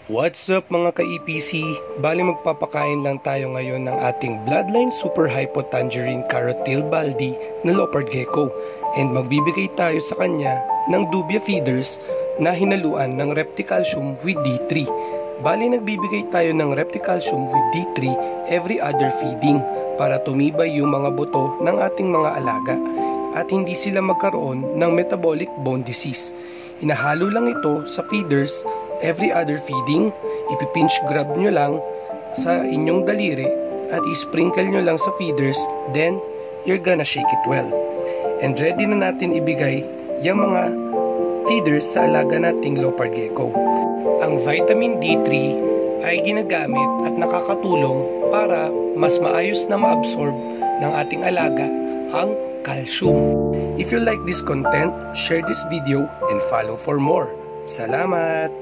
What's up mga ka-EPC? Bali magpapakain lang tayo ngayon ng ating Bloodline Super Hypo Tangerine Carrot Tail Baldi na Leopard Gecko, and magbibigay tayo sa kanya ng Dubia feeders na hinaluan ng Repticalcium with D3. Bali nagbibigay tayo ng Repticalcium with D3 every other feeding para tumibay yung mga buto ng ating mga alaga at hindi sila magkaroon ng metabolic bone disease. Inahalo lang ito sa feeders every other feeding. Ipipinch grab nyo lang sa inyong daliri at isprinkle nyo lang sa feeders, then you're gonna shake it well. And ready na natin ibigay yung mga feeders sa alaga nating Leopard Gecko. Ang vitamin D3 ay ginagamit at nakakatulong para mas maayos na maabsorb ng ating alaga ang calcium. If you like this content, share this video and follow for more. Salamat!